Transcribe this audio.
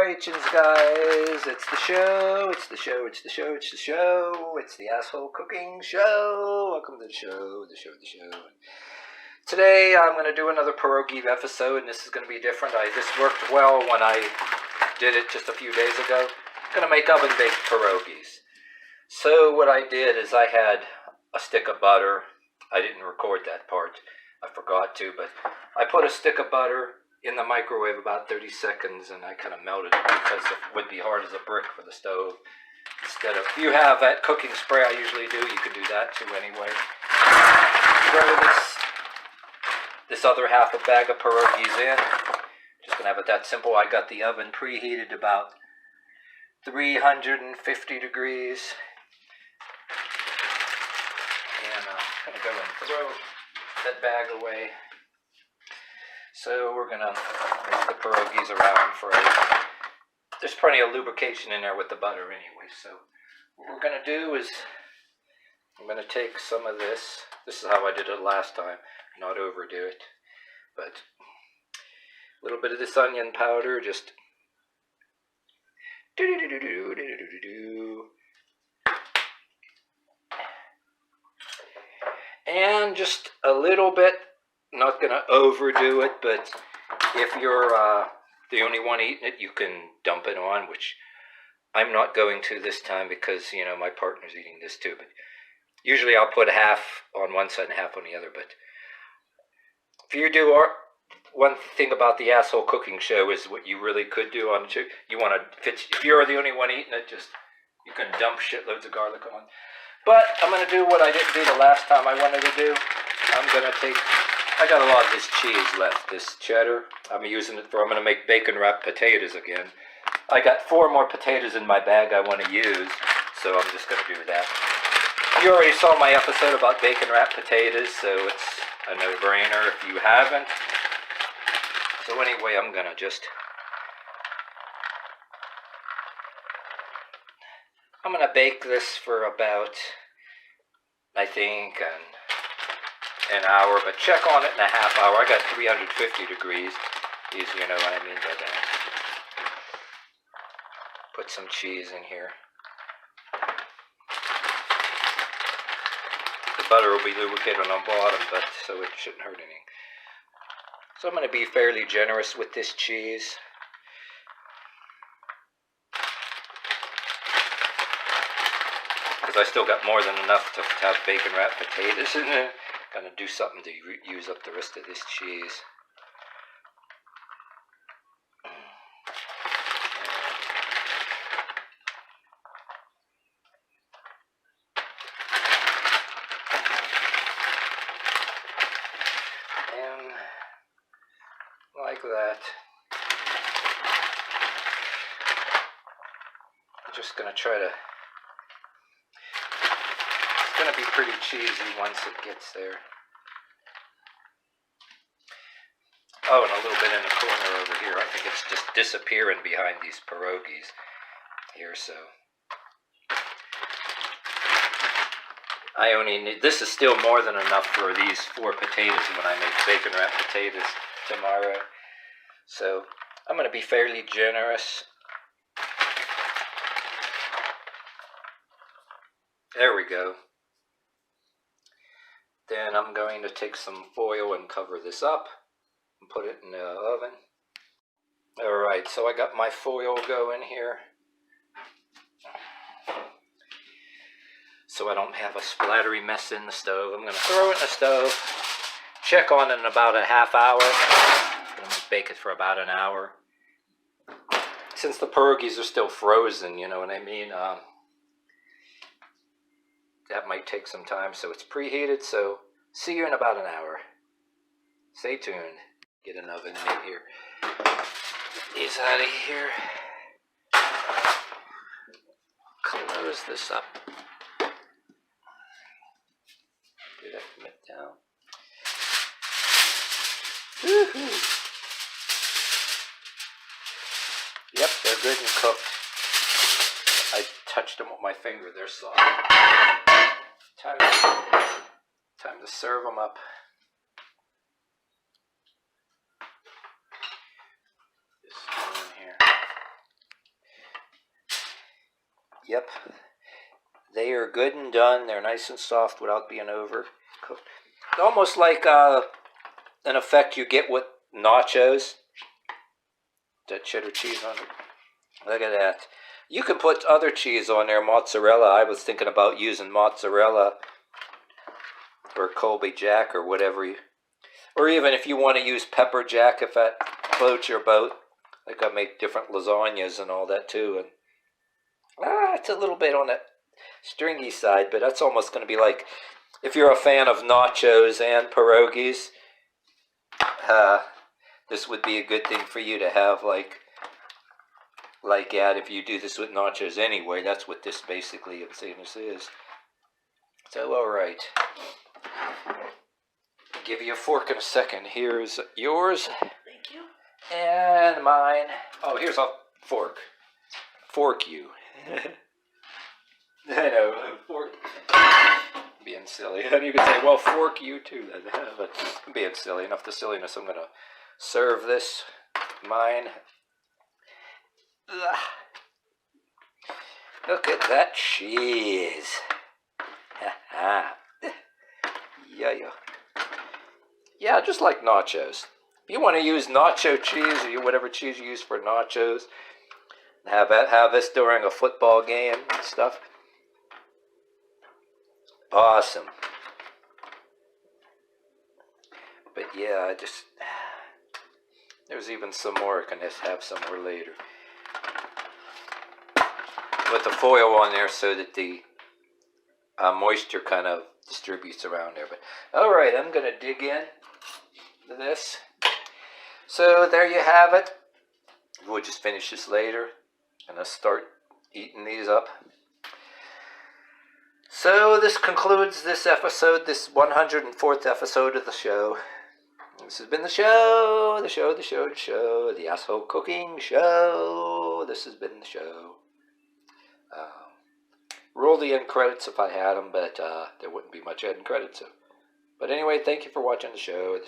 Pierogies, guys. It's the show. It's the show. It's the show. It's the show. It's the asshole cooking show. Welcome to the show. The show. Today I'm going to do another pierogi episode, and this is going to be different. This worked well when I did it just a few days ago. I'm going to make oven-baked pierogies. So what I did is I had a stick of butter. I didn't record that part. I forgot to, but I put a stick of butter in the microwave about 30 seconds, and I kind of melted it because it would be hard as a brick for the stove. Instead of, if you have that cooking spray I usually do, you can do that too anyway. Throw this other half a bag of pierogies in. Just going to have it that simple. I got the oven preheated about 350 degrees. And I'm going to go and throw that bag away. So we're going to move the pierogies around for there's plenty of lubrication in there with the butter anyway. So what we're going to do is I'm going to take some of this. This is how I did it last time, not overdo it. But a little bit of this onion powder, just and just a little bit. Not going to overdo it, but if you're the only one eating it, you can dump it on, which I'm not going to this time because, you know, my partner's eating this too. But usually I'll put half on one side and half on the other. But if you do, one thing about the asshole cooking show is what you really could do on it. You want to, if you're the only one eating it, just, you can dump shitloads of garlic on. But I'm going to do what I didn't do the last time I wanted to do. I got a lot of this cheese left, this cheddar. I'm using it I'm going to make bacon wrapped potatoes again. I got 4 more potatoes in my bag I want to use, so I'm just going to do that. You already saw my episode about bacon wrapped potatoes, so it's a no-brainer if you haven't. So anyway, I'm going to bake this for about, I think, an hour, but check on it in a half hour. I got 350 degrees. You know what I mean by that. Put some cheese in here. The butter will be lubricated on the bottom, but so it shouldn't hurt anything. So I'm going to be fairly generous with this cheese. Because I still got more than enough to have bacon wrapped potatoes in it. Gonna do something to use up the rest of this cheese. And like that. I'm just gonna try to. It's going to be pretty cheesy once it gets there. Oh, and a little bit in the corner over here. I think it's just disappearing behind these pierogies here, so. I only need, this is still more than enough for these 4 potatoes when I make bacon wrapped potatoes tomorrow. So, I'm going to be fairly generous. There we go. Then I'm going to take some foil and cover this up and put it in the oven. Alright, so I got my foil going here. So I don't have a splattery mess in the stove. I'm going to throw it in the stove. Check on it in about a half hour. I'm going to bake it for about an hour. Since the pierogies are still frozen, you know what I mean? That might take some time, so it's preheated, so see you in about an hour. Stay tuned. Get an oven mitt here. Get these out of here. Close this up. Get that mitt down. Woohoo! Yep, they're good and cooked. I touched them with my finger, they're soft. Time to serve them up. This one here. Yep. They are good and done. They're nice and soft without being overcooked. Almost like an effect you get with nachos. That cheddar cheese on it. Look at that. You can put other cheese on there, mozzarella. I was thinking about using mozzarella or Colby Jack or whatever you... Or even if you want to use pepper jack, if that floats your boat. Like I make different lasagnas and all that too. And it's a little bit on that stringy side, but that's almost going to be like, if you're a fan of nachos and pierogies, this would be a good thing for you to have, like that. If you do this with nachos anyway, that's what this basically, I'm saying this is. So, all right. I'll give you a fork in a second. Here's yours. Thank you. And mine. Oh, here's a fork. Fork you. I know, fork. Being silly. And you can say, well, fork you too. But I'm being silly. Enough the silliness. I'm going to serve this. Mine. Ugh. Look at that cheese. Yeah. Yeah, just like nachos. If you want to use nacho cheese or whatever cheese you use for nachos, have this during a football game and stuff. Awesome. But yeah, there's even some more. I can just have some more later. With the foil on there so that the moisture kind of distributes around there. But all right, I'm going to dig in to this. So there you have it. We'll just finish this later. And let's start eating these up. So this concludes this episode, this 104th episode of the show. This has been the show, the asshole cooking show. This has been the show. Roll the end credits if I had them, but there wouldn't be much end credits. So. But anyway, thank you for watching the show.